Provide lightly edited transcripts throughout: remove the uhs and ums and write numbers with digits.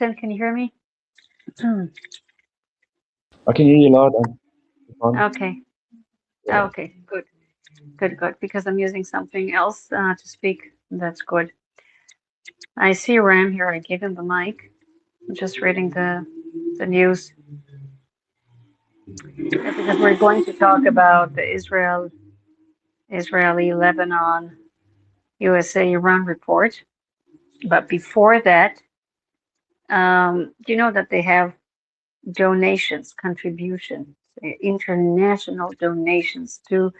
Vincent, can you hear me? I can hear you loud and fun. Okay. Okay. Good. Good. Good. Because I'm using something else to speak. That's good. I see Ram here. I gave him the mic. I'm just reading the news because we're going to talk about the Israeli, Lebanon, USA, Iran report. But before that, you know that they have donations, contributions, international donations to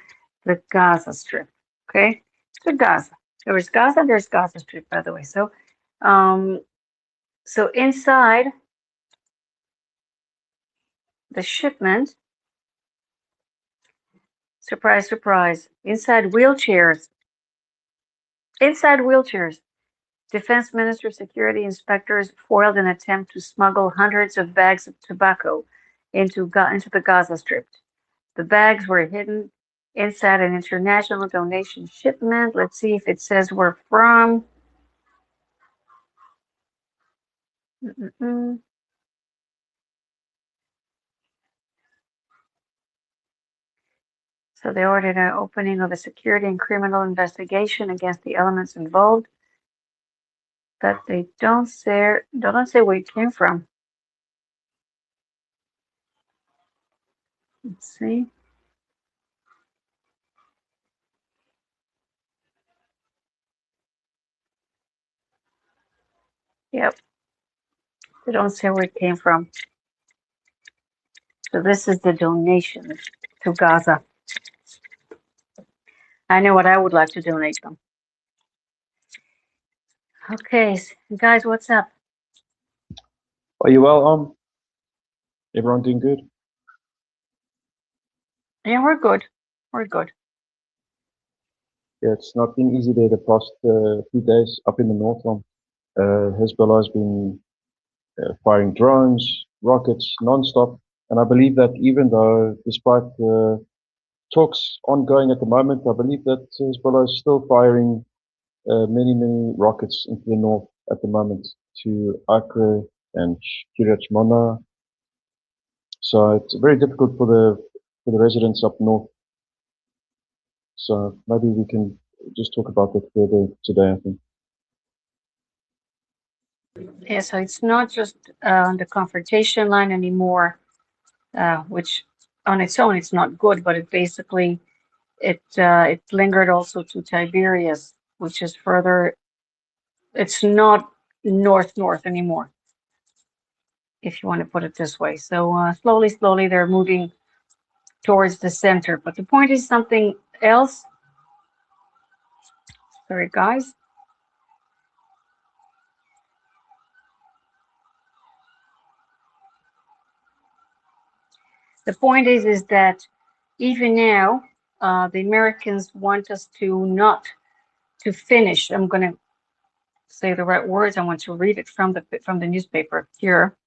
the Gaza Strip. Okay, to Gaza. There's Gaza. There's Gaza Strip, by the way. Um, so inside the shipment, surprise, surprise, inside wheelchairs. Defense Minister security inspectors foiled an attempt to smuggle hundreds of bags of tobacco into the Gaza Strip. The bags were hidden inside an international donation shipment. Let's see if it says where from. Mm-mm. So they ordered an opening of a security and criminal investigation against the elements involved, but they don't say where it came from. Let's see. Yep, they don't say where it came from. So this is the donation to Gaza. I know what I would like to donate them. Okay, guys, what's up? Are you well? Everyone doing good? Yeah, we're good. We're good. Yeah, it's not been easy there the past few days up in the north. Hezbollah has been firing drones, rockets non-stop, and I believe that even though, despite the talks ongoing at the moment, I believe that Hezbollah is still firing many rockets into the north at the moment to Acre and Kiryat Shmona. So it's very difficult for the residents up north. So maybe we can just talk about that further today, I think. Yeah, so it's not just on the confrontation line anymore, which on its own it's not good, but it lingered also to Tiberias, which is further. It's not north anymore, if you want to put it this way. So slowly they're moving towards the center. But the point is something else. Sorry, guys. The point is that even now, the Americans want us to not to finish. I'm going to say the right words. I want to read it from the newspaper here,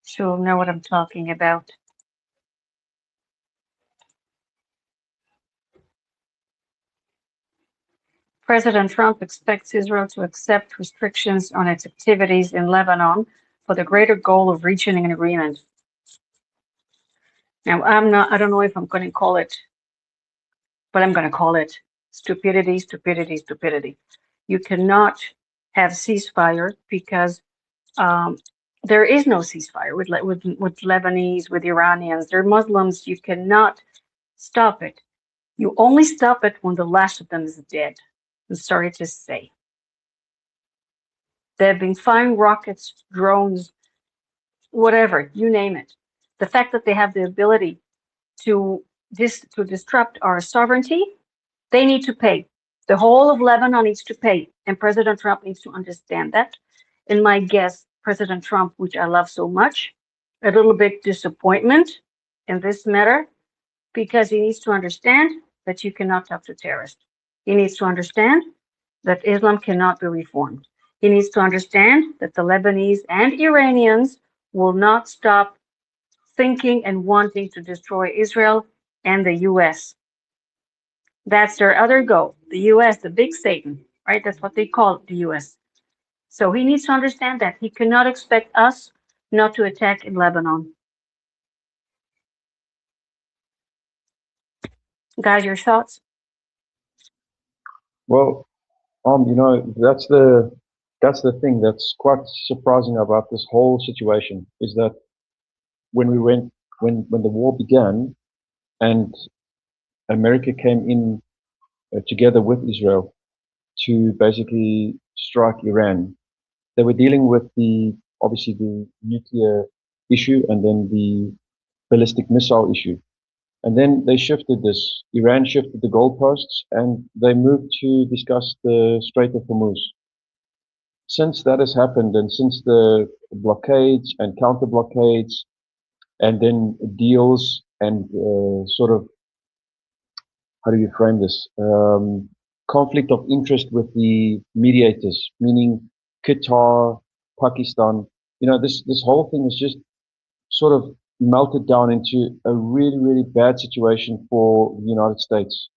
so you'll know what I'm talking about. President Trump expects Israel to accept restrictions on its activities in Lebanon for the greater goal of reaching an agreement. Now, I don't know if I'm going to call it, but I'm going to call it stupidity. You cannot have ceasefire because there is no ceasefire with Lebanese, with Iranians. They're Muslims. You cannot stop it. You only stop it when the last of them is dead. I'm sorry to say. They've been firing rockets, drones, whatever, you name it. The fact that they have the ability to disrupt our sovereignty, they need to pay. The whole of Lebanon needs to pay, and President Trump needs to understand that. And my guess, President Trump, which I love so much, a little bit disappointment in this matter, because he needs to understand that you cannot talk to terrorists. He needs to understand that Islam cannot be reformed. He needs to understand that the Lebanese and Iranians will not stop thinking and wanting to destroy Israel and the US. That's their other goal. The US, the big Satan, right? That's what they call it, the US. So he needs to understand that he cannot expect us not to attack in Lebanon. Guys, your thoughts? Well, that's the thing that's quite surprising about this whole situation is that when we went when the war began and America came in together with Israel to basically strike Iran, they were dealing with obviously the nuclear issue and then the ballistic missile issue. And then they shifted this. Iran shifted the goalposts and they moved to discuss the Strait of Hormuz. Since that has happened, and since the blockades and counter blockades, and then deals and sort of, how do you frame this? Conflict of interest with the mediators, meaning Qatar, Pakistan. This whole thing is just sort of melted down into a really, really bad situation for the United States.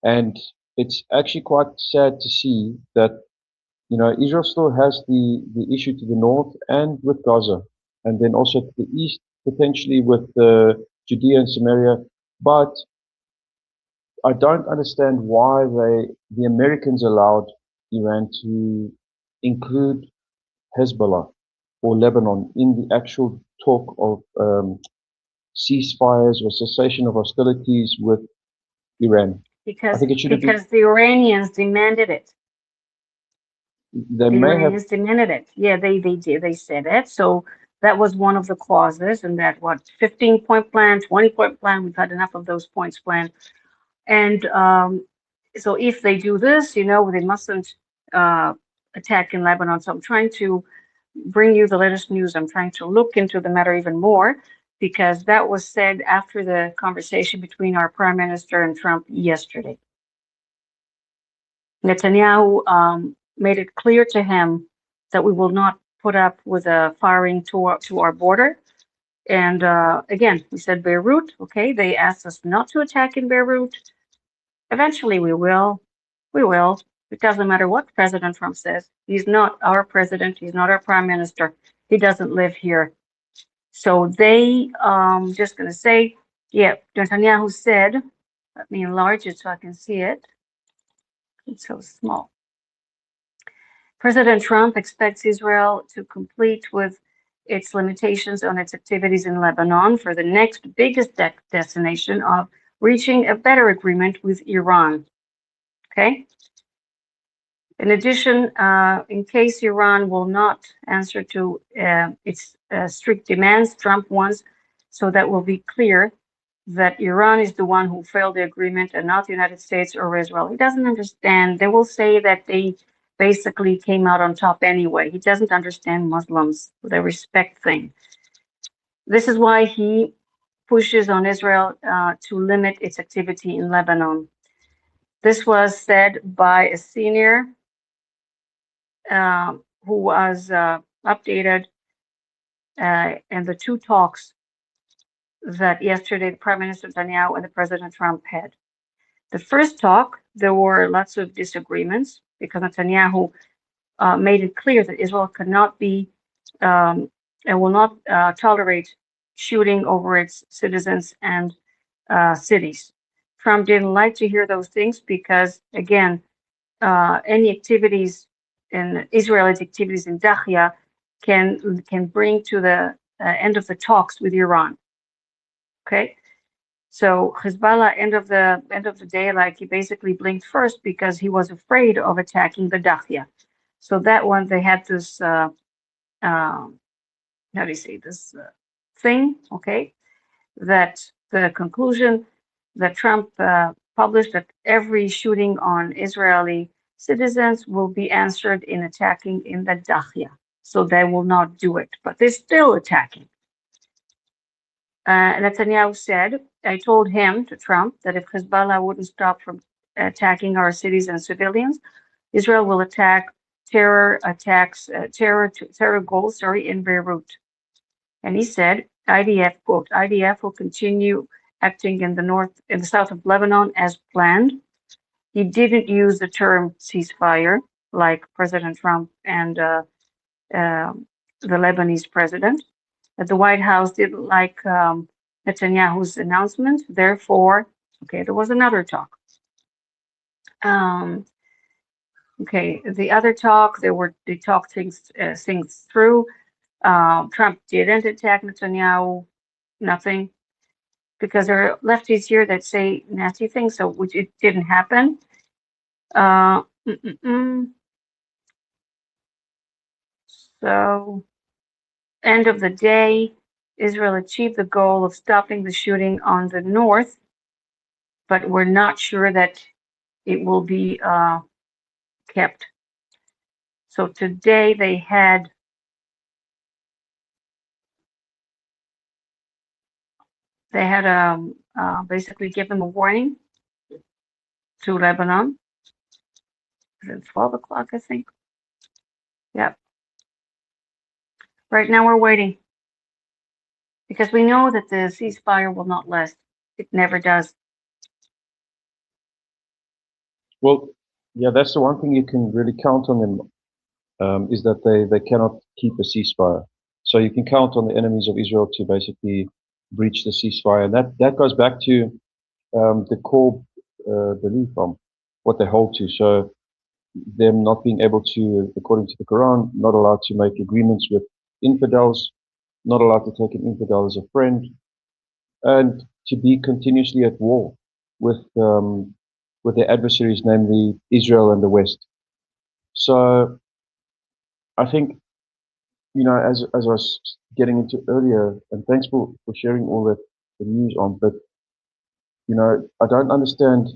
And it's actually quite sad to see that, Israel still has the issue to the north and with Gaza, and then also to the east, potentially with Judea and Samaria. But I don't understand why the Americans allowed Iran to include Hezbollah or Lebanon in the actual talk of ceasefires or cessation of hostilities with Iran. I Because think it should have been. the Iranians demanded it. They The may have. Iranians demanded it. Yeah, they did. They said it. So that was one of the clauses in that 15-point plan, 20-point plan. We've had enough of those points plan. And so if they do this, they mustn't uh, attack in Lebanon. So I'm trying to bring you the latest news. I'm trying to look into the matter even more because that was said after the conversation between our prime minister and Trump yesterday. Netanyahu made it clear to him that we will not put up with a firing to our border. And again, we said Beirut, okay, they asked us not to attack in Beirut. Eventually we will. We will. It doesn't matter what President Trump says. He's not our president. He's not our prime minister. He doesn't live here. So they just going to say, yeah, Netanyahu said, let me enlarge it so I can see it. It's so small. President Trump expects Israel to complete with its limitations on its activities in Lebanon for the next biggest destination of reaching a better agreement with Iran. Okay? In addition, in case Iran will not answer to its strict demands, Trump wants, so that will be clear that Iran is the one who failed the agreement and not the United States or Israel. He doesn't understand. They will say that they basically came out on top anyway. He doesn't understand Muslims, the respect thing. This is why he pushes on Israel to limit its activity in Lebanon. This was said by a senior who was updated in the two talks that yesterday the Prime Minister Netanyahu and the President Trump had. The first talk, there were lots of disagreements because Netanyahu made it clear that Israel cannot be and will not tolerate shooting over its citizens and cities. Trump didn't like to hear those things because, again, any activities in Israel's activities in Dahia can bring to the end of the talks with Iran. Okay, so Hezbollah end of the day, like he basically blinked first because he was afraid of attacking the Dahia. So that one they had this how do you say this thing? Okay, that the conclusion that Trump published that every shooting on Israeli citizens will be answered in attacking in the Dahia. So they will not do it, but they're still attacking. Netanyahu said, I told him, to Trump, that if Hezbollah wouldn't stop from attacking our cities and civilians, Israel will attack terror goals, in Beirut. And he said, IDF, quote, IDF will continue acting in the south of Lebanon as planned. He didn't use the term ceasefire. like President Trump and the Lebanese president. The White House didn't like Netanyahu's announcement. Therefore, okay, there was another talk. Um, okay, the other talk, they talked things through. Trump didn't attack Netanyahu, nothing, because there are lefties here that say nasty things, so which it didn't happen. Uh, mm, mm, mm. So, end of the day, Israel achieved the goal of stopping the shooting on the north, but we're not sure that it will be kept. So today they had basically given a warning to Lebanon. Is it 12 o'clock, I think? Yep. Right now we're waiting because we know that the ceasefire will not last. It never does. Well, yeah, that's the one thing you can really count on them, is that they cannot keep a ceasefire. So you can count on the enemies of Israel to basically breach the ceasefire. And that goes back to the core belief on what they hold to. So them not being able to, according to the Quran, not allowed to make agreements with infidels, not allowed to take an infidel as a friend, and to be continuously at war with their adversaries, namely Israel and the West. So I think, as I was getting into earlier, and thanks for sharing all that the news on, but I don't understand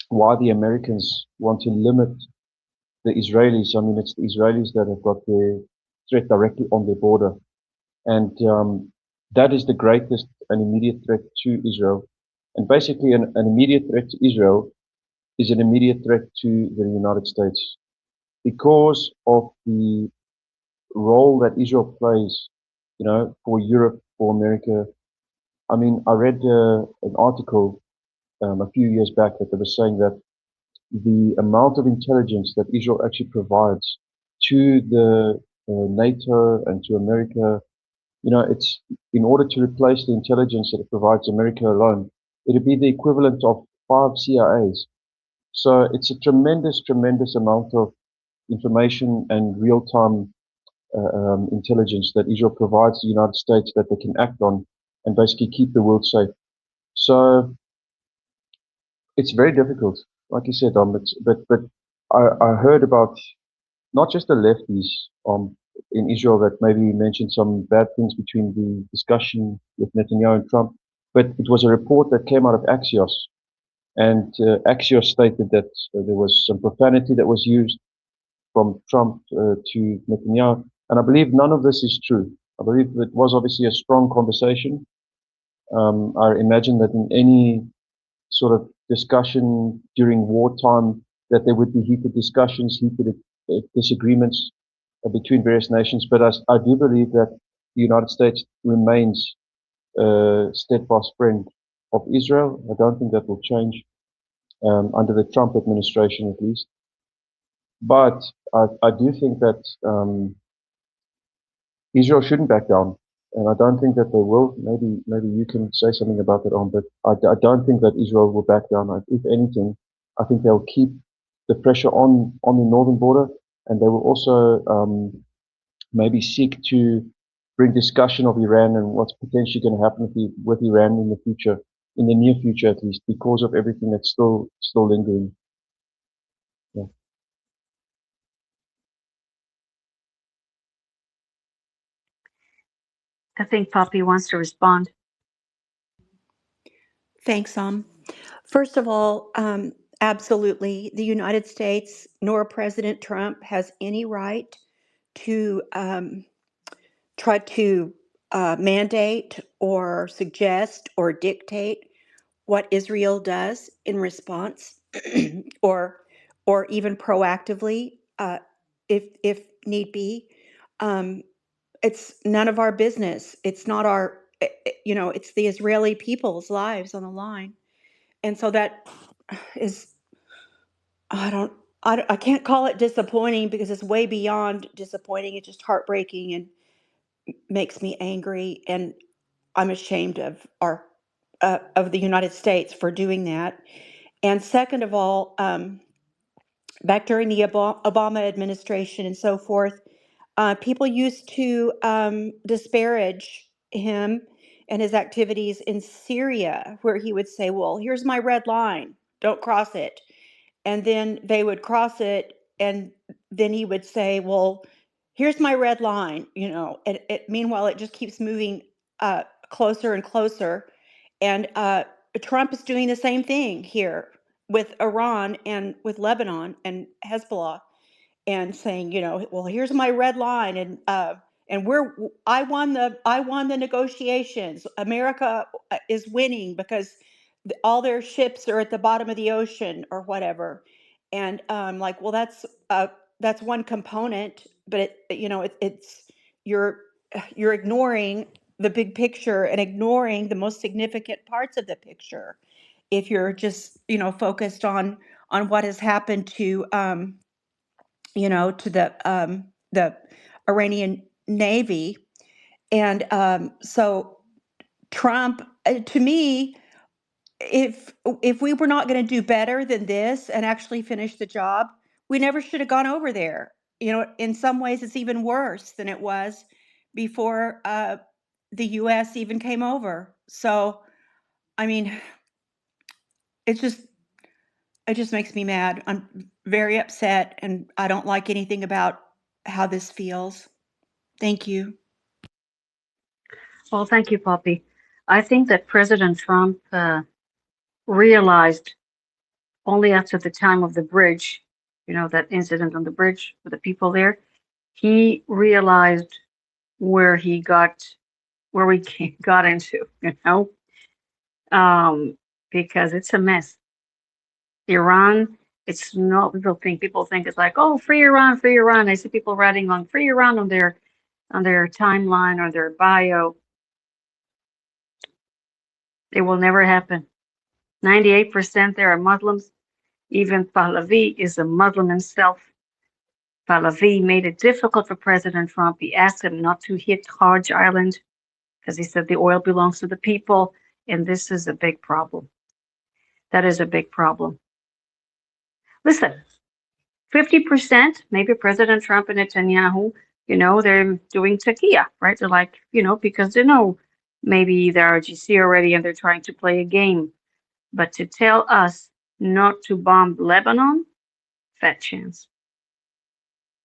why the Americans want to limit the Israelis. I mean, it's the Israelis that have got the threat directly on their border, and that is the greatest and immediate threat to Israel. And basically, an immediate threat to Israel is an immediate threat to the United States because of the role that Israel plays, for Europe, for America. I mean, I read an article a few years back that they were saying that the amount of intelligence that Israel actually provides to the NATO and to America, it's in order to replace the intelligence that it provides America alone, it'd be the equivalent of 5 CIAs. So it's a tremendous, tremendous amount of information and real-time intelligence that Israel provides the United States that they can act on and basically keep the world safe. So it's very difficult, like you said, but I heard about not just the lefties in Israel that maybe mentioned some bad things between the discussion with Netanyahu and Trump, but it was a report that came out of Axios, and Axios stated that there was some profanity that was used from Trump to Netanyahu, and I believe none of this is true. I believe it was obviously a strong conversation. I imagine that in any sort of discussion during wartime, that there would be heated discussions, heated disagreements between various nations. But I do believe that the United States remains a steadfast friend of Israel. I don't think that will change under the Trump administration, at least. But I do think that Israel shouldn't back down, and I don't think that they will. Maybe you can say something about that on, but I don't think that Israel will back down. If anything, I think they'll keep the pressure on the northern border, and they will also maybe seek to bring discussion of Iran and what's potentially going to happen with Iran in the future, in the near future at least, because of everything that's still lingering. Yeah. I think Poppy wants to respond. Thanks, First of all, absolutely, the United States nor President Trump has any right to try to mandate or suggest or dictate what Israel does in response, or even proactively, if need be. Um, it's none of our business. It's not our, it's the Israeli people's lives on the line. And so that is, I don't, I can't call it disappointing because it's way beyond disappointing. It's just heartbreaking and makes me angry, and I'm ashamed of the United States for doing that. And second of all, back during the Obama administration and so forth, people used to disparage him and his activities in Syria, where he would say, "Well, here's my red line, don't cross it." And then they would cross it, and then he would say, "Well, here's my red line," and meanwhile it just keeps moving closer and closer. And Trump is doing the same thing here with Iran and with Lebanon and Hezbollah, and saying, well, here's my red line, and I won the negotiations. America is winning because all their ships are at the bottom of the ocean or whatever. And like, well, that's one component, but it's you're you're ignoring the big picture and ignoring the most significant parts of the picture if you're just focused on what has happened to the Iranian Navy. And so Trump, to me, if we were not going to do better than this and actually finish the job, we never should have gone over there. In some ways, it's even worse than it was before the U.S. even came over. So, I mean, it's just it just makes me mad. I'm very upset, and I don't like anything about how this feels. Thank you. Well, thank you, Poppy. I think that President Trump realized only after the time of the bridge, that incident on the bridge with the people there, he realized where he got, where we got into, because it's a mess. Iran, it's not, people think it's like, oh, free Iran, free Iran. I see people writing on free Iran on their timeline or their bio. It will never happen. 98% there are Muslims. Even Pahlavi is a Muslim himself. Pahlavi made it difficult for President Trump. He asked him not to hit Hajj Island because he said the oil belongs to the people, and this is a big problem. That is a big problem. Listen, 50%, maybe President Trump and Netanyahu, they're doing takia, right? They're like, because they know maybe they're RGC already and they're trying to play a game. But to tell us not to bomb Lebanon, fat chance.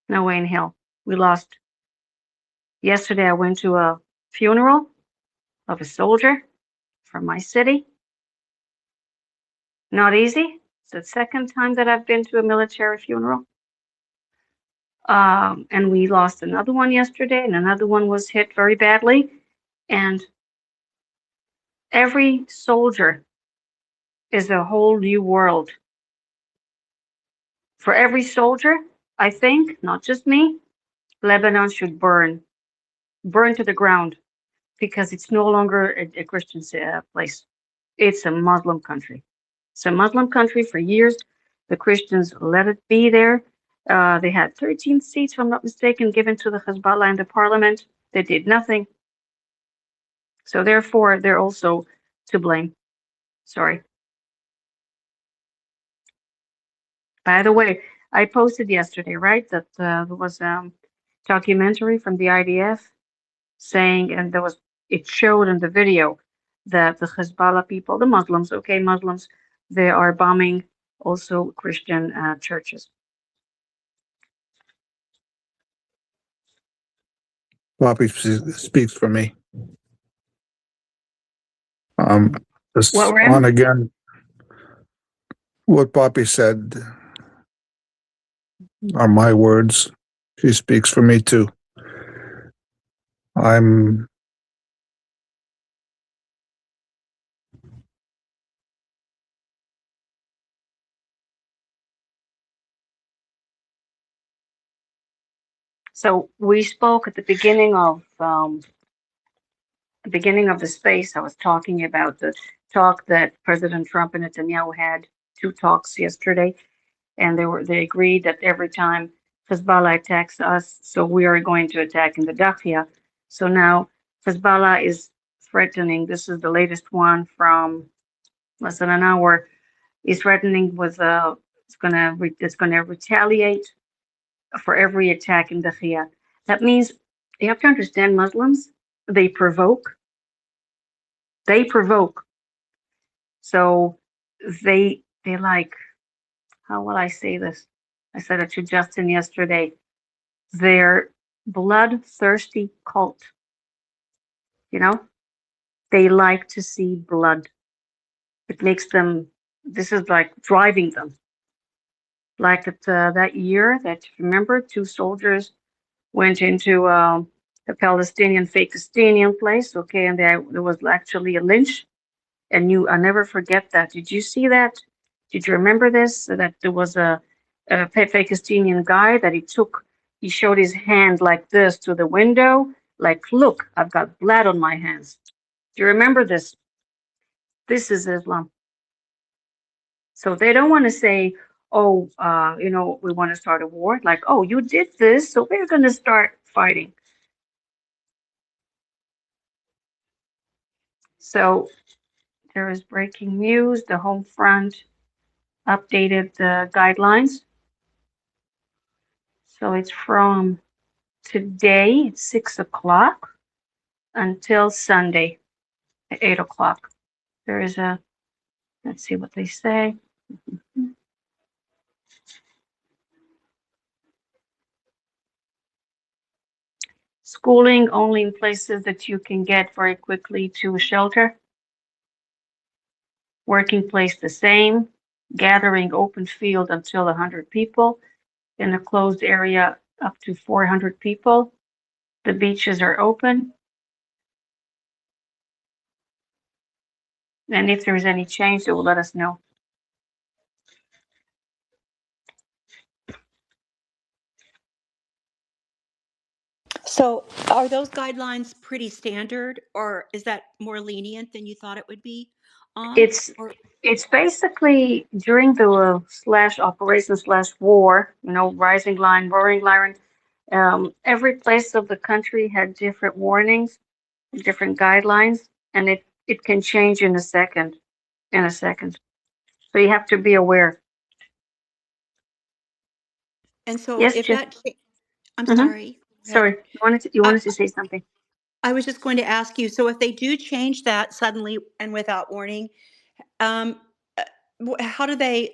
No way in hell. We lost. Yesterday, I went to a funeral of a soldier from my city. Not easy. It's the second time that I've been to a military funeral. And we lost another one yesterday, and another one was hit very badly. And every soldier is a whole new world. For every soldier, I think, not just me, Lebanon should burn to the ground because it's no longer a Christian place. It's a Muslim country. It's a Muslim country for years. The Christians let it be there. They had 13 seats, if I'm not mistaken, given to the Hezbollah in the parliament. They did nothing. So therefore, they're also to blame. Sorry. By the way, I posted yesterday, right, that there was a documentary from the IDF saying, and it showed in the video that the Hezbollah people, the Muslims, okay, Muslims, they are bombing also Christian churches. Poppy speaks for me. Just What, on Ram? again, what Poppy said are my words. She speaks for me too. I'm So we spoke at the beginning of the space. I was talking about the talk that President Trump and Netanyahu had, two talks yesterday. and they agreed that every time Hezbollah attacks us, so we are going to attack in the Dakhia. So now Hezbollah is threatening. This is the latest one from less than an hour. Is threatening with it's gonna retaliate for every attack in Dakhia. That means you have to understand Muslims. They provoke. They provoke. So they like, how will I say this? I said it to Justin yesterday. They're bloodthirsty cult. You know, they like to see blood. It makes them. This is like driving them. Like that year that remember, two soldiers went into a Palestinian Fakistinian place. Okay, and there was actually a lynch. And I never forget that. Did you see that? Did you remember this? That there was a Pakistani guy that he showed his hand like this to the window, like, look, I've got blood on my hands. Do you remember this? This is Islam. So they don't want to say, oh, we want to start a war. Like, oh, you did this, so we're going to start fighting. So there is breaking news. The home front updated the guidelines. So it's from today at 6 o'clock until Sunday at 8 o'clock. There is let's see what they say. Schooling only in places that you can get very quickly to a shelter. Working place the same. Gathering open field until 100 people. In a closed area up to 400 people. The beaches are open. And if there's any change, they will let us know. So are those guidelines pretty standard, or is that more lenient than you thought it would be on? It's Or it's basically during the slash operation slash war, rising line, roaring line. Every place of the country had different warnings, different guidelines, and it can change in a second. In a second, so you have to be aware. and so Yes, if Jim. I'm Mm-hmm. sorry, go ahead. Sorry, you I, wanted to say something. I was just going to ask you, so if they do change that suddenly and without warning, um, uh, how do they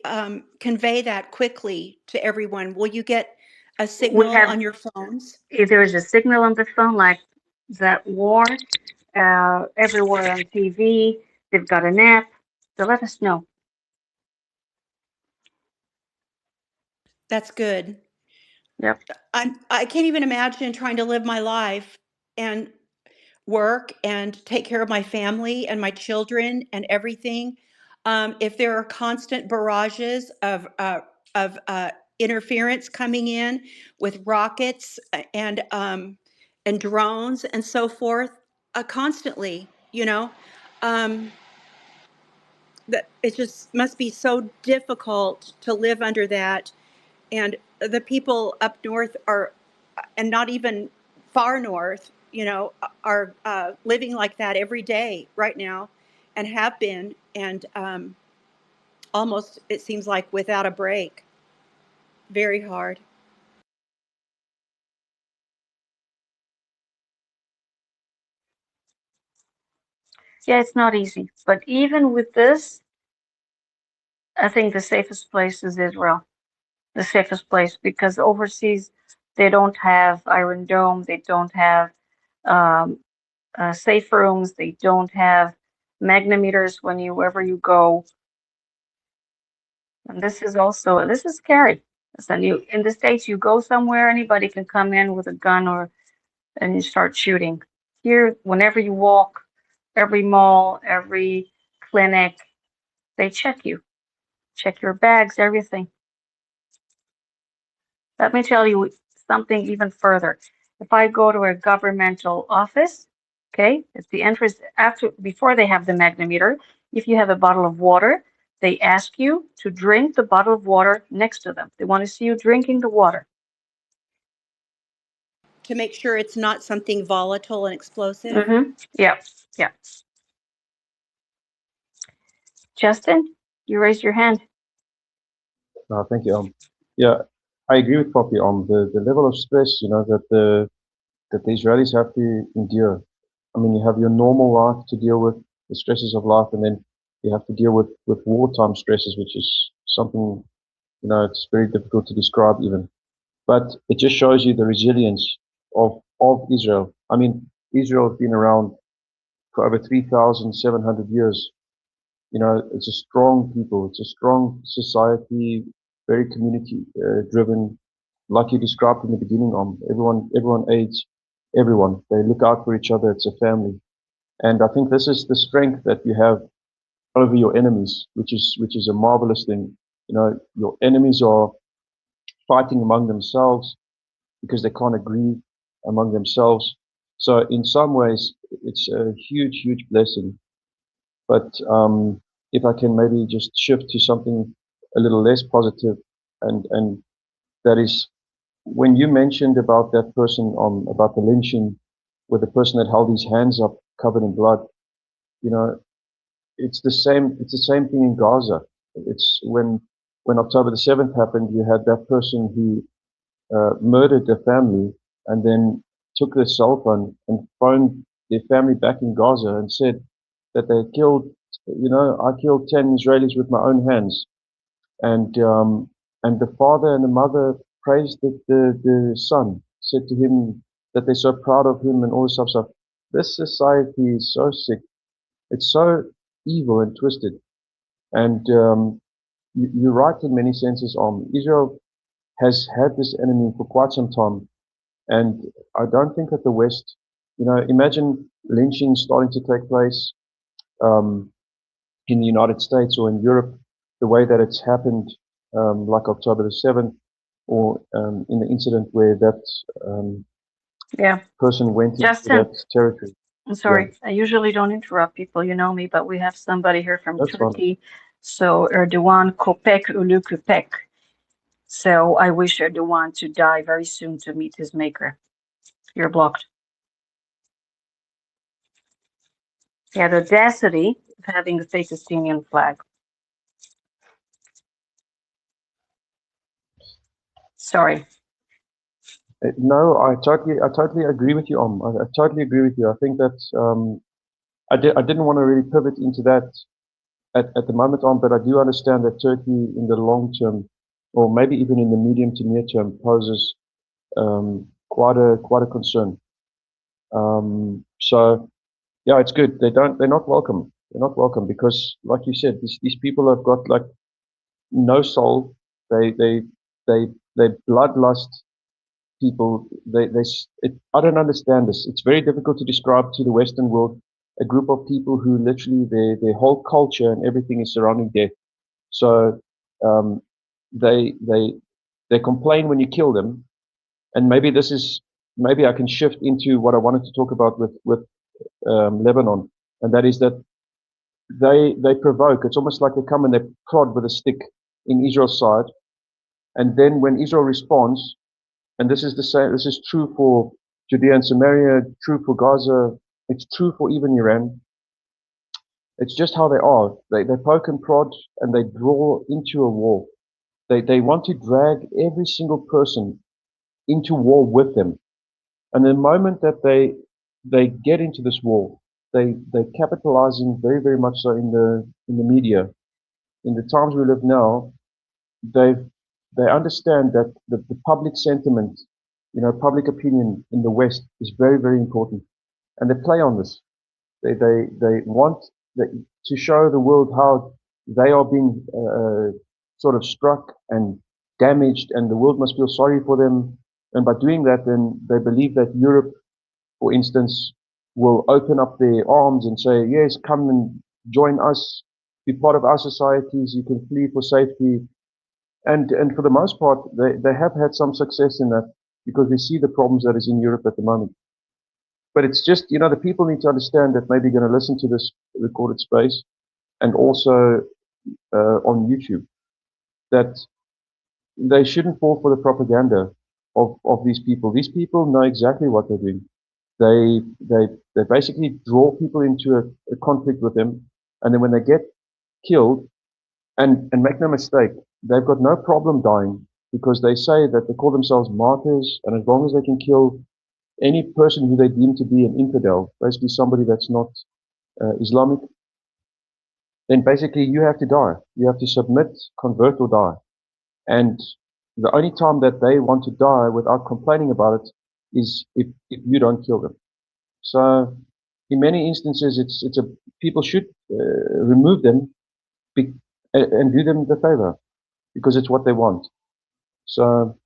convey that quickly to everyone? Will you get a We signal have on your phones? If there is a signal on the phone like that war, everywhere on TV. They've got an app. So let us know. That's good. Yep. I can't even imagine trying to live my life and work and take care of my family and my children and everything. If there are constant barrages of interference coming in with rockets and drones and so forth, constantly, um, that it just must be so difficult to live under that. And the people up north are, and not even far north, are living like that every day right now, and have been, and almost it seems like without a break. Very hard. Yeah, it's not easy. But even with this, I think the safest place is Israel. The safest place because overseas they don't have Iron Dome. They don't have um, safe rooms. They don't have magnometers wherever you go. And this is scary. Listen, you in the States, you go somewhere, anybody can come in with a gun and you start shooting. Here, whenever you walk, every mall, every clinic, they check your bags, everything. Let me tell you something even further. If I go to a governmental office, okay, it's the entrance before they have the magnometer. If you have a bottle of water, They ask you to drink the bottle of water next to them. They want to see you drinking the water. To make sure it's not something volatile and explosive. Yeah, yeah. Justin, you raised your hand. Thank you. Yeah, I agree with Poppy on the level of stress, that the Israelis have to endure. I mean, you have your normal life to deal with, the stresses of life, and then you have to deal with wartime stresses, which is something, it's very difficult to describe even. But it just shows you the resilience of Israel. I mean, Israel has been around for over 3,700 years. It's a strong people. It's a strong society, very community driven. Like you described in the beginning, everyone aids everyone. They look out for each other. It's a family. And I think this is the strength that you have over your enemies, which is a marvelous thing. Your enemies are fighting among themselves because they can't agree among themselves. So in some ways, it's a huge, huge blessing. But if I can maybe just shift to something a little less positive, and that is when you mentioned about that person about the lynching, with the person that held his hands up covered in blood, you know, it's the same. It's the same thing in Gaza. It's when October the 7th happened, you had that person who murdered their family and then took their cell phone and phoned their family back in Gaza and said that they killed, I killed 10 Israelis with my own hands. And the father and the mother praised the son, said to him that they're so proud of him and all this stuff. So this society is so sick. It's so evil and twisted. And you're right in many senses. Israel has had this enemy for quite some time. And I don't think that the West, imagine lynching starting to take place um, in the United States or in Europe, the way that it's happened, like October the 7th, or in the incident where that Yeah. person went into Justin, that territory. I'm sorry. I usually don't interrupt people, you know me, but we have somebody here from That's fine. Turkey. So Erdogan Kopek Ulu Köpek. So I wish Erdogan to die very soon to meet his maker. You're blocked. He had the audacity of having the fake Palestinian flag. Sorry. No, I totally agree with you, I totally agree with you. I think that I didn't want to really pivot into that at the moment but I do understand that Turkey in the long term, or maybe even in the medium to near term, poses quite a concern. So yeah, it's good. They're not welcome. They're not welcome because, like you said, these people have got like no soul. They bloodlust people. I don't understand this. It's very difficult to describe to the Western world a group of people who literally their whole culture and everything is surrounding death. So um, they complain when you kill them, and maybe I can shift into what I wanted to talk about with Lebanon, and that is that they provoke. It's almost like they come and they prod with a stick in Israel's side, and then when Israel responds, and this is the same. This is true for Judea and Samaria, true for Gaza. It's true for even Iran. It's just how they are. They poke and prod, and they draw into a war. They want to drag every single person into war with them. And the moment that they get into this war, they're capitalizing very, very much so in the media. In the times we live now, they understand that the public sentiment, public opinion in the West is very, very important, and they play on this. They want to show the world how they are being sort of struck and damaged, and the world must feel sorry for them. And by doing that, then they believe that Europe, for instance, will open up their arms and say, yes, come and join us, be part of our societies, you can flee for safety. And for the most part, they have had some success in that because we see the problems that is in Europe at the moment. But it's just, the people need to understand that maybe going to listen to this recorded space and also on YouTube that they shouldn't fall for the propaganda of these people. These people know exactly what they're doing. They basically draw people into a conflict with them, and then when they get killed, and make no mistake, they've got no problem dying because they say that they call themselves martyrs, and as long as they can kill any person who they deem to be an infidel, basically somebody that's not Islamic, then basically you have to die. You have to submit, convert, or die. And the only time that they want to die without complaining about it is if you don't kill them. So in many instances, people should remove them and do them the favor because it's what they want. So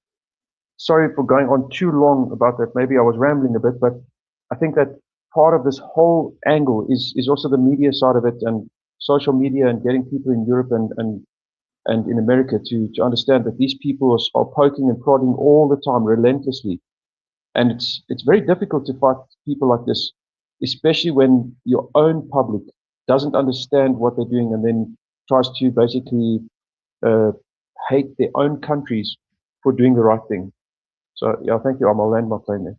sorry for going on too long about that. Maybe I was rambling a bit, but I think that part of this whole angle is also the media side of it and social media and getting people in Europe and in America to understand that these people are poking and prodding all the time, relentlessly. And it's very difficult to fight people like this, especially when your own public doesn't understand what they're doing and then tries to basically uh, hate their own countries for doing the right thing. So yeah, thank you. I'll land my plane there.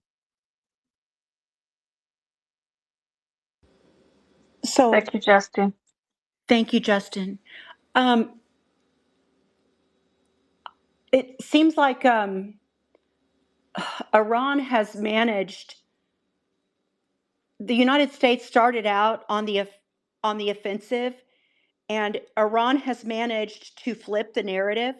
So Thank you, Justin. thank you, Justin. Um, it seems like Iran has managed. The United States started out on the offensive, and Iran has managed to flip the narrative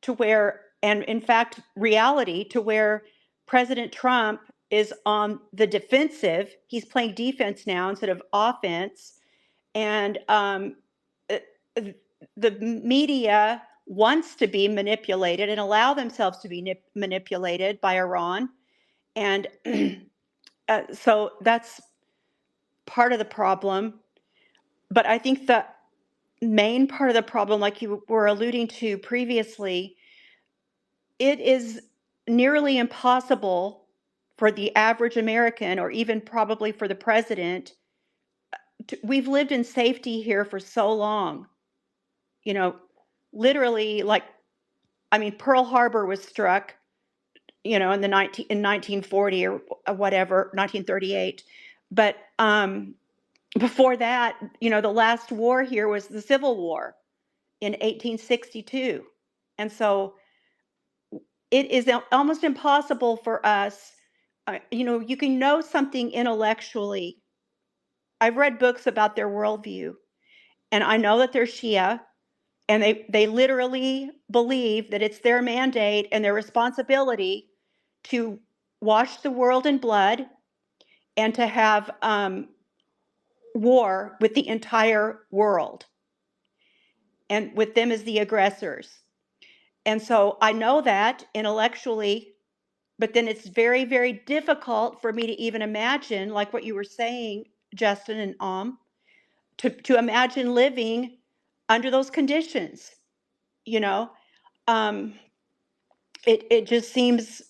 to where, and in fact, reality to where President Trump is on the defensive. He's playing defense now instead of offense, and uh, the media wants to be manipulated and allow themselves to be manipulated by Iran, and so that's part of the problem. But I think the main part of the problem, like you were alluding to previously, it is nearly impossible for the average American, or even probably for the president. We've lived in safety here for so long, you know, literally, like, I mean, Pearl Harbor was struck, in the 1940 or whatever, 1938. But before that, the last war here was the Civil War in 1862. And so it is almost impossible for us, you can know something intellectually. I've read books about their worldview, and I know that they're Shia, and they literally believe that it's their mandate and their responsibility to wash the world in blood and to have war with the entire world, and with them as the aggressors. And so I know that intellectually, but then it's very, very difficult for me to even imagine, like what you were saying, Justin and to imagine living under those conditions. You know, um, it just seems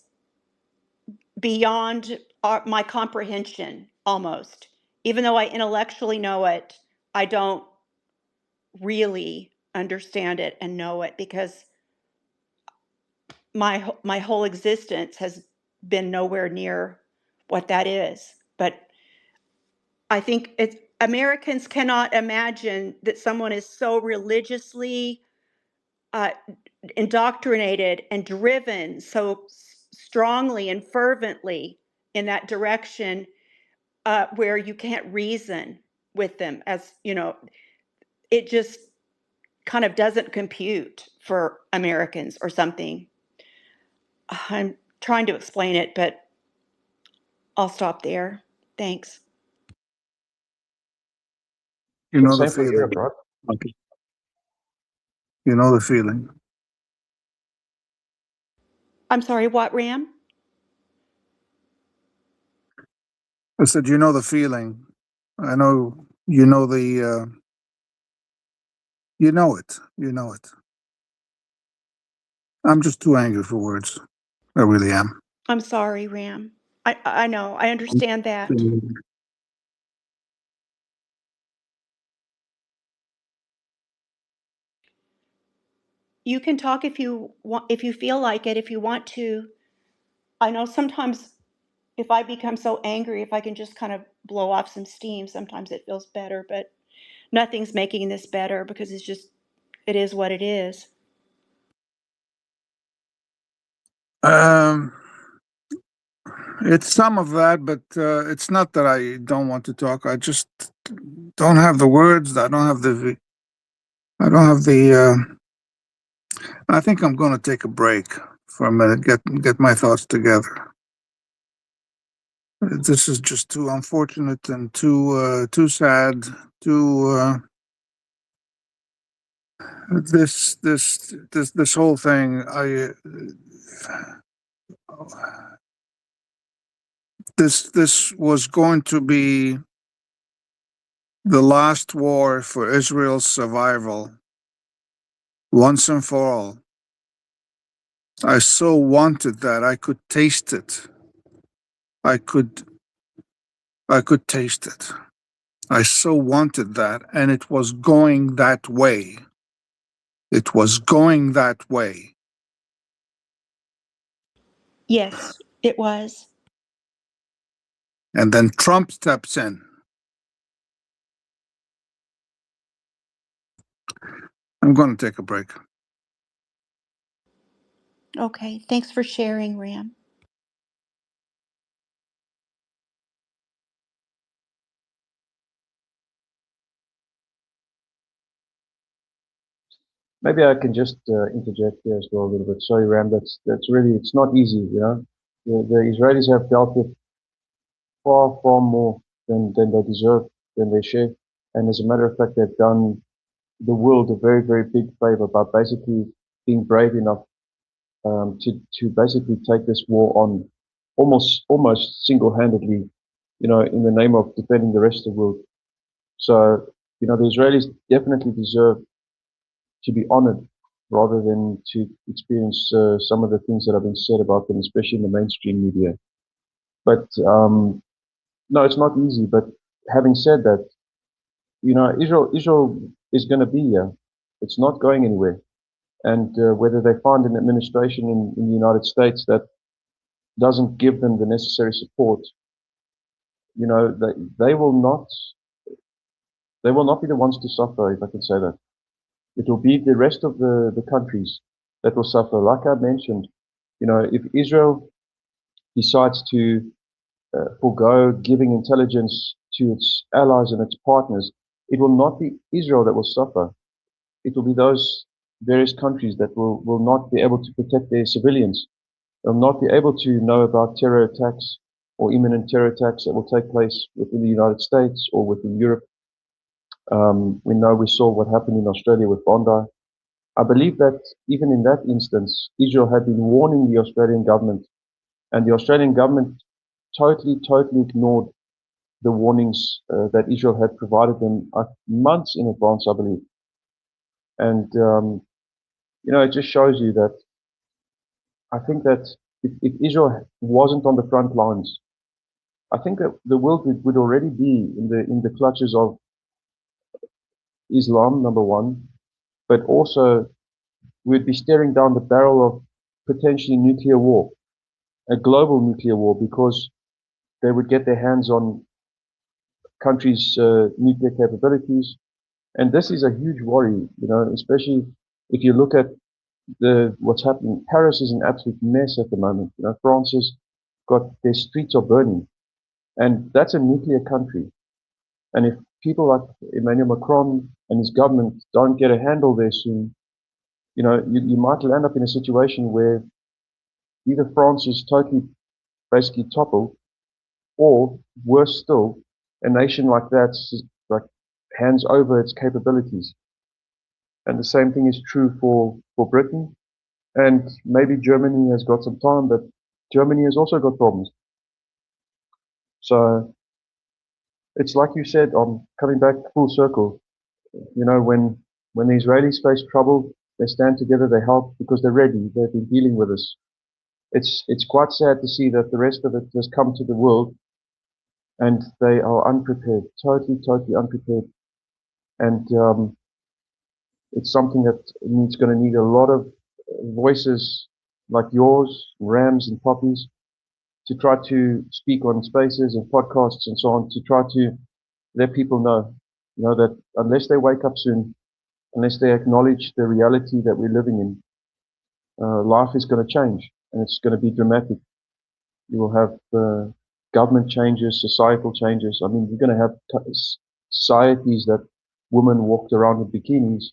beyond my comprehension almost. Even though I intellectually know it, I don't really understand it and know it, because my whole existence has been nowhere near what that is. But I think Americans cannot imagine that someone is so religiously uh, indoctrinated and driven so strongly and fervently in that direction, where you can't reason with them. As you know, it just kind of doesn't compute for Americans or something. I'm trying to explain it, but I'll stop there. Thanks. You know the Same for Europe, feeling. right? Okay. You know the feeling. I'm sorry, what, Ram? I said, you know the feeling. I know you know the. You know it. You know it. I'm just too angry for words. I really am. I'm sorry, Ram. I know. I understand that. You can talk if you want, if you feel like it, if you want to. I know sometimes if I become so angry, if I can just kind of blow off some steam, sometimes it feels better, but nothing's making this better because it's just, it is what it is. Um, it's some of that, but it's not that I don't want to talk. I just don't have the words. I don't have the. I don't have the. I think I'm going to take a break for a minute. Get my thoughts together. This is just too unfortunate and too sad. Too this whole thing. This was going to be the last war for Israel's survival once and for all. I so wanted that. I could taste it. I could taste it. I so wanted that, and it was going that way. It was going that way. Yes, it was. And then Trump steps in. I'm going to take a break. Okay, thanks for sharing, Ram. Maybe I can just interject here as well a little bit. Sorry, Ram. That's really, it's not easy. You know, the Israelis have dealt with far more than they deserve, than they share. And as a matter of fact, they've done the world a very big favor by basically being brave enough to basically take this war on almost single-handedly, you know, in the name of defending the rest of the world. So, you know, the Israelis definitely deserve to be honored rather than to experience some of the things that have been said about them, especially in the mainstream media. But no, it's not easy. But having said that, you know, Israel is going to be here. It's not going anywhere. And whether they find an administration in the United States that doesn't give them the necessary support, you know, they will not be the ones to suffer, if I can say that. It will be the rest of the countries that will suffer. Like I mentioned, you know, if Israel decides to forego giving intelligence to its allies and its partners, it will not be Israel that will suffer. It will be those various countries that will not be able to protect their civilians. They'll not be able to know about terror attacks or imminent terror attacks that will take place within the United States or within Europe. We know we saw what happened in Australia with Bondi. I believe that even in that instance, Israel had been warning the Australian government, and the Australian government totally ignored the warnings that Israel had provided them months in advance, I believe. And, you know, it just shows you that I think that if Israel wasn't on the front lines, I think that the world would already be in the clutches of Islam, number one, but also we'd be staring down the barrel of potentially nuclear war, a global nuclear war, because they would get their hands on countries' nuclear capabilities. And this is a huge worry, you know, especially if you look at what's happening. Paris is an absolute mess at the moment. You know, France has got their streets are burning, and that's a nuclear country. And if people like Emmanuel Macron and his government don't get a handle there soon, you know, you might land up in a situation where either France is totally basically toppled, or worse still, a nation like that like hands over its capabilities. And the same thing is true for Britain. And maybe Germany has got some time, but Germany has also got problems. So it's like you said, coming back full circle, you know, when the Israelis face trouble, they stand together, they help because they're ready. They've been dealing with this. It's quite sad to see that the rest of it has come to the world and they are unprepared, totally unprepared. And It's something that needs going to need a lot of voices like yours, Rams and Poppies, to try to speak on spaces and podcasts and so on, to try to let people know, that unless they wake up soon, unless they acknowledge the reality that we're living in, life is going to change and it's going to be dramatic. You will have government changes, societal changes. I mean, we're going to have societies that women walked around with bikinis,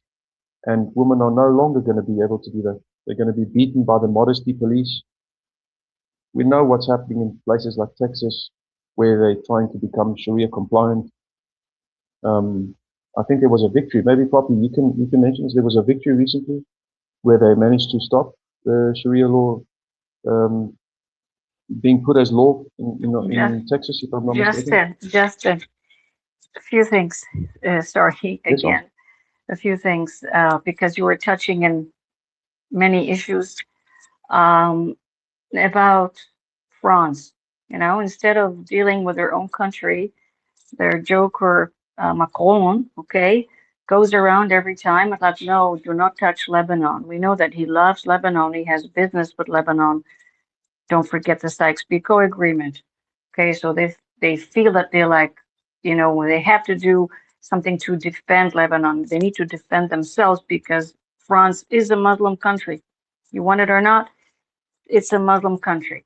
and women are no longer going to be able to do that. They're going to be beaten by the modesty police. We know what's happening in places like Texas, where they're trying to become Sharia compliant. I think there was a victory. Maybe, Poppy, you can mention this. There was a victory recently where they managed to stop the Sharia law um, being put as law in Texas, if I'm not mistaken. Justin, a few things. Sorry Yes, again, a few things because you were touching in many issues about France. Instead of dealing with their own country, their joker Macron, okay, goes around every time and like, no, do not touch Lebanon. We know that he loves Lebanon. He has business with Lebanon. Don't forget the Sykes-Picot Agreement. Okay, so they feel that they're like, when they have to do something to defend Lebanon, they need to defend themselves because France is a Muslim country. You want it or not, it's a Muslim country.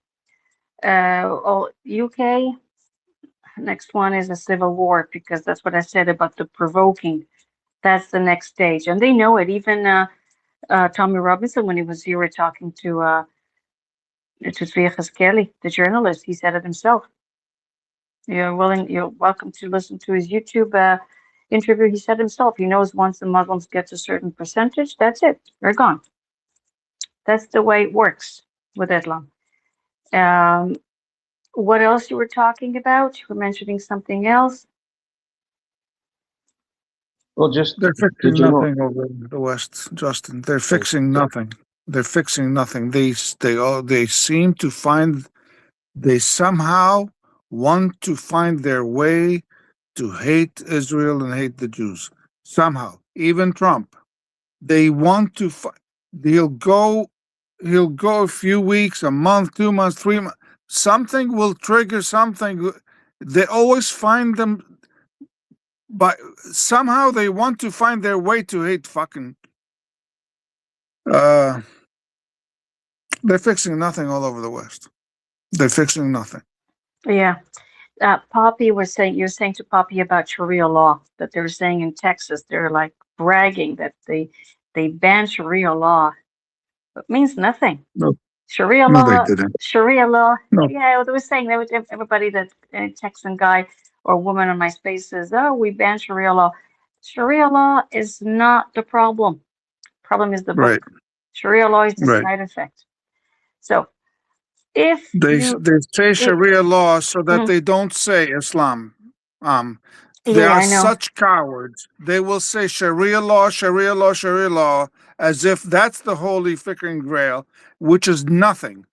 UK, next one is a civil war because that's what I said about the provoking. That's the next stage, and they know it. Even Tommy Robinson, when he was here, talking to Viejas Kelly, the journalist, he said it himself. You're welcome to listen to his YouTube interview. He said himself, he knows once the Muslims get a certain percentage, that's it, they're gone. That's the way it works with Islam. Um, what else you were talking about? You were mentioning something else. Well, just They're the fixing general. nothing over in the West, Justin. They're Oh, fixing sorry. nothing. They're fixing nothing. They seem to find they somehow want to find their way to hate Israel and hate the Jews. Somehow, even Trump, they want to. He'll go. He'll go a few weeks, a month, 2 months, 3 months. Something will trigger something. They always find them, but somehow they want to find their way to hate fucking. Uh, they're fixing nothing all over the West. They're fixing nothing. Yeah. Poppy was saying, you're saying to Poppy about Sharia law, that they're saying in Texas, they're like bragging that they ban Sharia law. It means nothing. No, Sharia no, they law, didn't. Sharia law. No, Yeah, they were saying that was everybody that Texan guy or woman on my space says, oh, we ban Sharia law. Sharia law is not the problem. Problem is the right, book. Sharia law is the right. side effect. So if you, They say it, Sharia law so that mm, they don't say Islam. Um, they yeah, are I know. such cowards. They will say Sharia law, Sharia law, Sharia law, as if that's the holy freaking grail, which is nothing.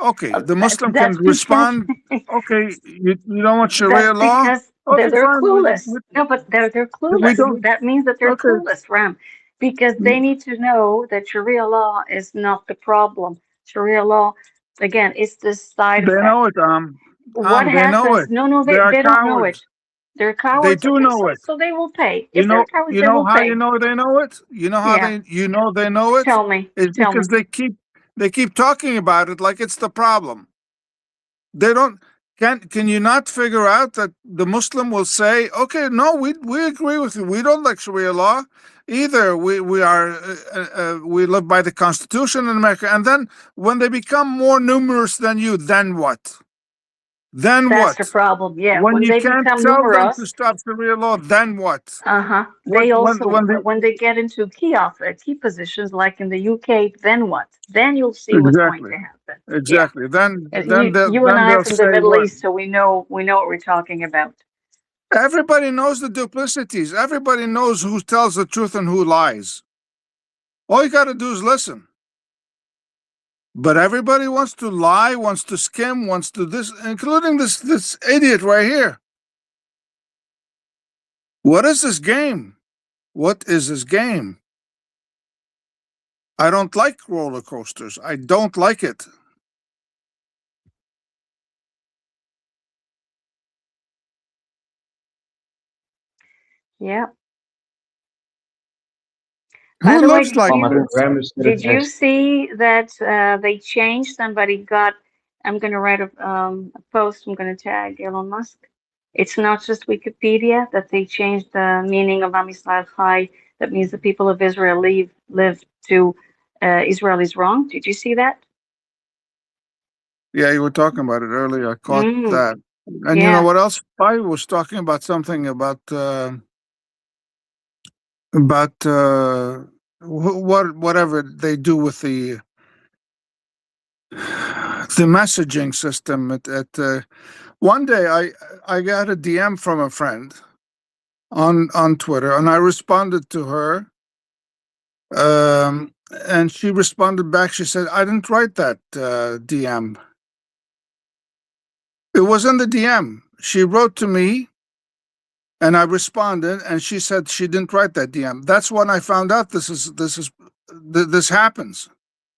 Okay, the Muslim can That's because respond. Okay, you don't want that's Sharia law. because Okay, they're fine. clueless. No, but they're We clueless. don't. That means that they're Okay, clueless, Ram, because they need to know that Sharia law is not the problem. Sharia law, again, it's the side they effect. know it. What They know happens? it. No, no, They are they don't know it. cowards. They're They cowards. do Okay, know so it. they will pay. You If they're know, cowards, you they know will how you pay. know they know it. You know how Yeah. they know it is Tell because me. they keep talking about it like it's the problem. They don't. Can you not figure out that the Muslim will say, okay, no, we agree with you. We don't like Sharia law either. We live by the Constitution in America. And then when they become more numerous than you, then what? Then That's the what? problem. Yeah, When when you they can't become tell them to numerous, stop Sharia law, then what? uh-huh. When They when also, when the when they get into key positions, like in the UK, then what? Then you'll see what's going Exactly. to happen. Yeah. Exactly. Then And then they'll you and then I are they'll from the say Middle what? East, so we know what we're talking about. Everybody knows the duplicities. Everybody knows who tells the truth and who lies. All you got to do is listen. But everybody wants to lie, wants to skim, wants to this, including this idiot right here. What is this game? What is this game? I don't like roller coasters. I don't like it. Yeah. By Who the way, lives like I think this? Graham has said did it you best. see that they changed? Somebody got. I'm going to write a post. I'm going to tag Elon Musk. It's not just Wikipedia that they changed the meaning of Am Yisrael Chai. That means the people of Israel live to Israel is wrong. Did you see that? Yeah, you were talking about it earlier. I caught Mm, that. And you know yeah. what else? I was talking about something about whatever they do with the messaging system. One day, I got a DM from a friend on Twitter, and I responded to her. And she responded back. She said, "I didn't write that DM. It was in the DM. She wrote to me." And I responded, and she said she didn't write that DM. That's when I found out this happens.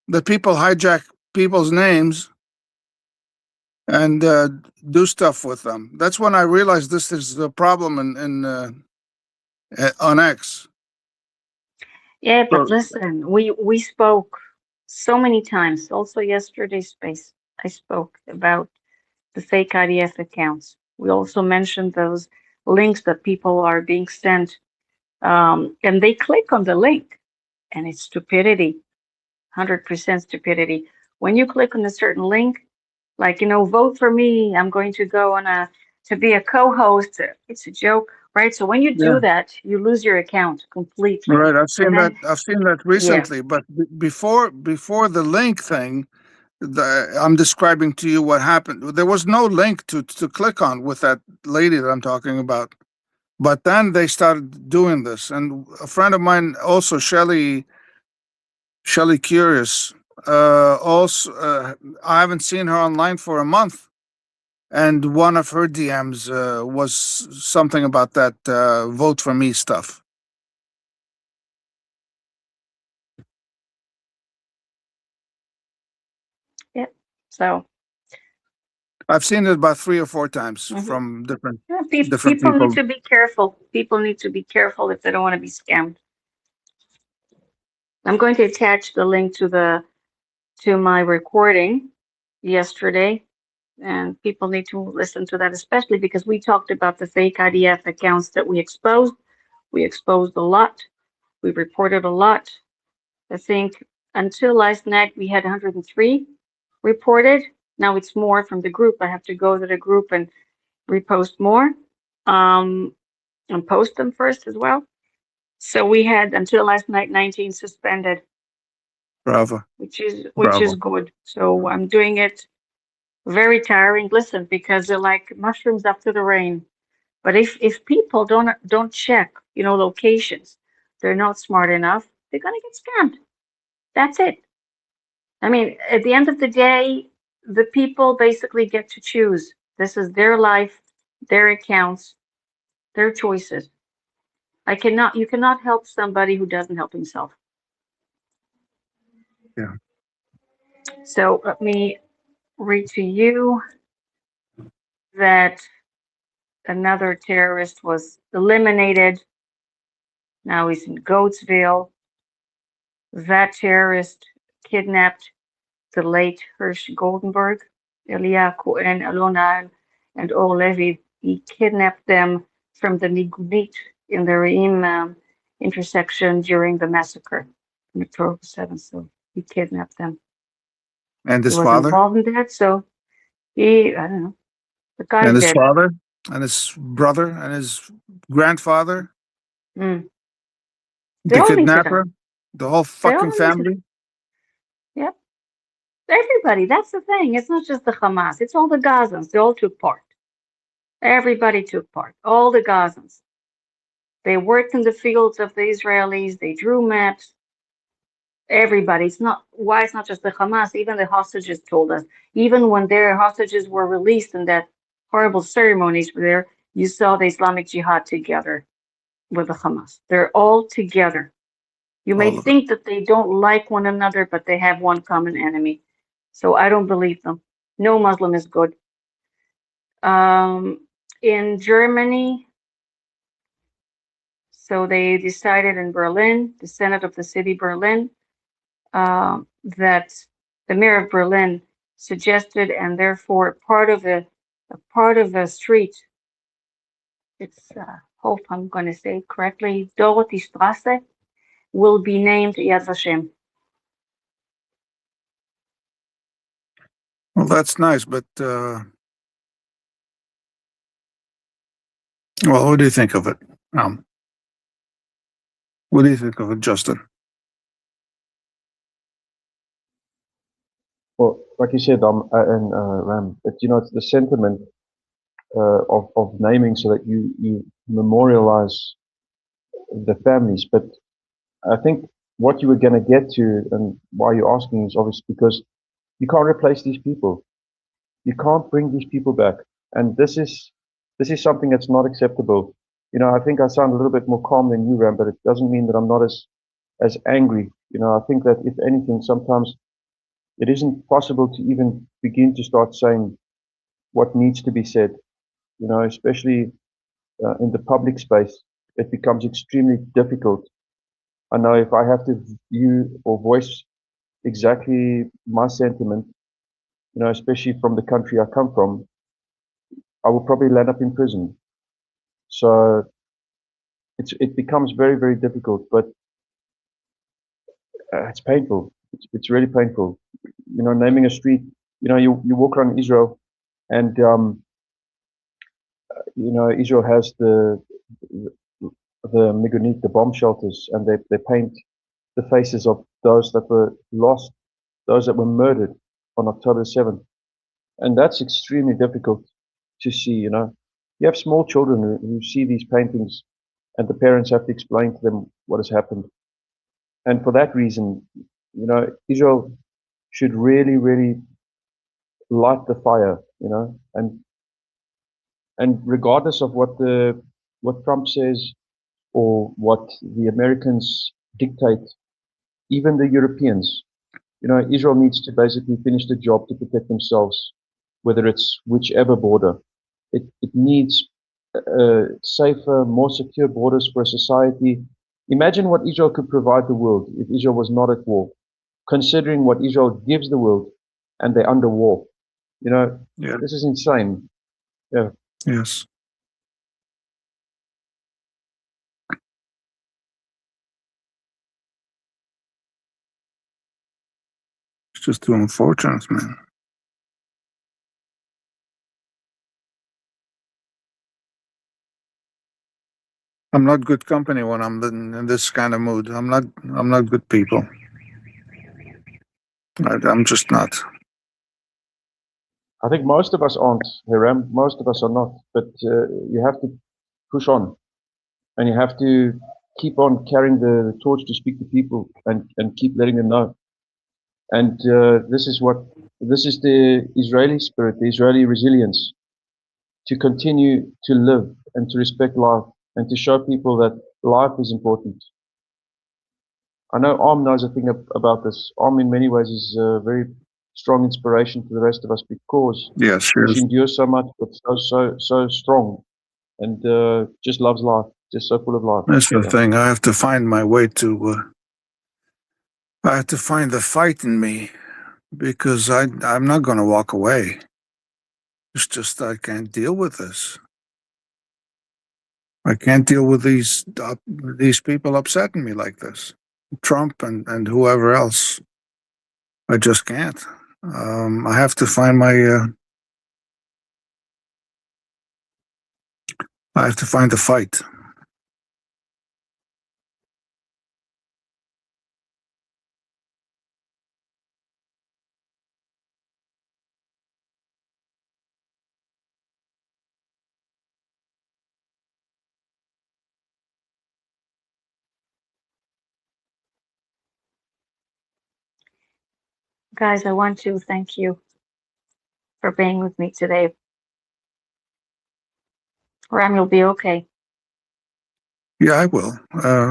That people hijack people's names and do stuff with them. That's when I realized this is a problem on X. Yeah, but So listen, we spoke so many times. Also yesterday, space I spoke about the fake IDF accounts. We also mentioned those links that people are being sent, and they click on the link, and it's stupidity, 100% stupidity. When you click on a certain link, like vote for me, I'm going to go on a to be a co-host. It's a joke, right? So when you yeah, do that, you lose your account completely, right. and then I've seen that yeah. recently. But before the link thing, I'm describing to you what happened. There was no link to click on with that lady that I'm talking about. But then they started doing this, and a friend of mine, also Shelly Curious, also I haven't seen her online for a month, and one of her DMs was something about that vote for me stuff. Yep. So I've seen it about 3 or 4 times mhm. from different Yeah, different people need people. to be careful. People need to be careful if they don't want to be scammed. I'm going to attach the link to my recording yesterday, and people need to listen to that, especially because we talked about the fake IDF accounts that we exposed. We exposed a lot. We reported a lot. I think until last night we had 103 reported. Now it's more from the group. I have to go to the group and repost more, um, and post them first as well. So we had until last night 19 suspended, Bravo, which is bravo. good. So I'm doing it very tiring. Listen, because they're like mushrooms after the rain. But if people don't check, locations, they're not smart enough, they're gonna get scammed. That's it. I mean, at the end of the day, the people basically get to choose. This is their life, their accounts, their choices. You cannot help somebody who doesn't help himself. Yeah. So let me read to you that another terrorist was eliminated. Now he's in Goatsville. That terrorist kidnapped the late Hirsch Goldenberg, Elia Cohen, Alona, and Or Levy. He kidnapped them from the Nigunit in the Reim intersection during the massacre on October 7th. So he kidnapped them. And He his was father, involved in that. So I don't know, the and guy's his dead. father, and his brother, and his grandfather, Mm. They the all need to die. kidnapper, the whole They fucking all need to die. family. Yep. Everybody. That's the thing. It's not just the Hamas. It's all the Gazans. They all took part. Everybody took part. All the Gazans. They worked in the fields of the Israelis. They drew maps. Everybody. It's not why it's not just the Hamas. Even the hostages told us. Even when their hostages were released in that horrible ceremonies there, you saw the Islamic Jihad together with the Hamas. They're all together. You may All of it. think that they don't like one another, but they have one common enemy. So I don't believe them. No Muslim is good. In Germany, so they decided in Berlin, the Senate of the city Berlin, that the mayor of Berlin suggested, and therefore part of the street, it's hope I'm going to say it correctly, Dorothy Straße, will be named Yad Vashem. Well, that's nice, but well, what do you think of it? What do you think of it, Justin? Well, like you said, and Ram, it's the sentiment of naming so that you memorialize the families. But I think what you were going to get to and why you're asking is obviously because you can't replace these people. You can't bring these people back, and this is something that's not acceptable. I think I sound a little bit more calm than you, Ram, but it doesn't mean that I'm not as angry. I think that if anything, sometimes it isn't possible to even begin to start saying what needs to be said. Especially in the public space, it becomes extremely difficult. I know if I have to view or voice exactly my sentiment, especially from the country I come from, I will probably land up in prison. So it becomes very, very difficult, but it's painful. It's really painful. Naming a street, you walk around Israel and, Israel has the Migunit, the bomb shelters, and they paint the faces of those that were lost, those that were murdered on October 7th. And that's extremely difficult to see, You have small children who see these paintings and the parents have to explain to them what has happened. And for that reason, Israel should really, really light the fire, and regardless of what Trump says or what the Americans dictate, even the Europeans, Israel needs to basically finish the job to protect themselves, whether it's whichever border. It needs safer, more secure borders for a society. Imagine what Israel could provide the world if Israel was not at war, considering what Israel gives the world and they're under war. Yeah. This is insane. Yeah. Yes. It's just too unfortunate, man. I'm not good company when I'm in this kind of mood. I'm not good people. I'm just not. I think most of us aren't, Hiram. Most of us are not. But you have to push on, and you have to keep on carrying the torch to speak to people and keep letting them know. And this is the Israeli spirit, the Israeli resilience, to continue to live and to respect life and to show people that life is important. I know Arm knows a thing about this. Arm, in many ways, is a very strong inspiration to the rest of us because Yes, she endures so much, but so strong, and just loves life, just so full of life. that's the thing. I have to find my way to. I have to find the fight in me because I'm not going to walk away. It's just I can't deal with this. I can't deal with these people upsetting me like this. Trump and whoever else. I just can't. I have to find my. I have to find the fight. Guys, I want to thank you for being with me today. Ram, you'll be okay. Yeah, I will.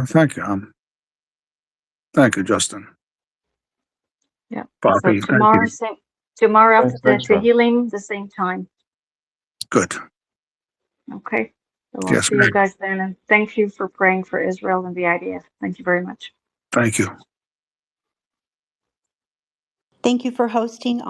Thank you. Thank you, Justin. Yeah. Poppy, So thank tomorrow, you. tomorrow after Thanks, the Ron. healing, the same time. Good. Okay. So I'll Yes, see you ma'am. guys then. And thank you for praying for Israel and the IDF. Thank you very much. Thank you. Thank you for hosting,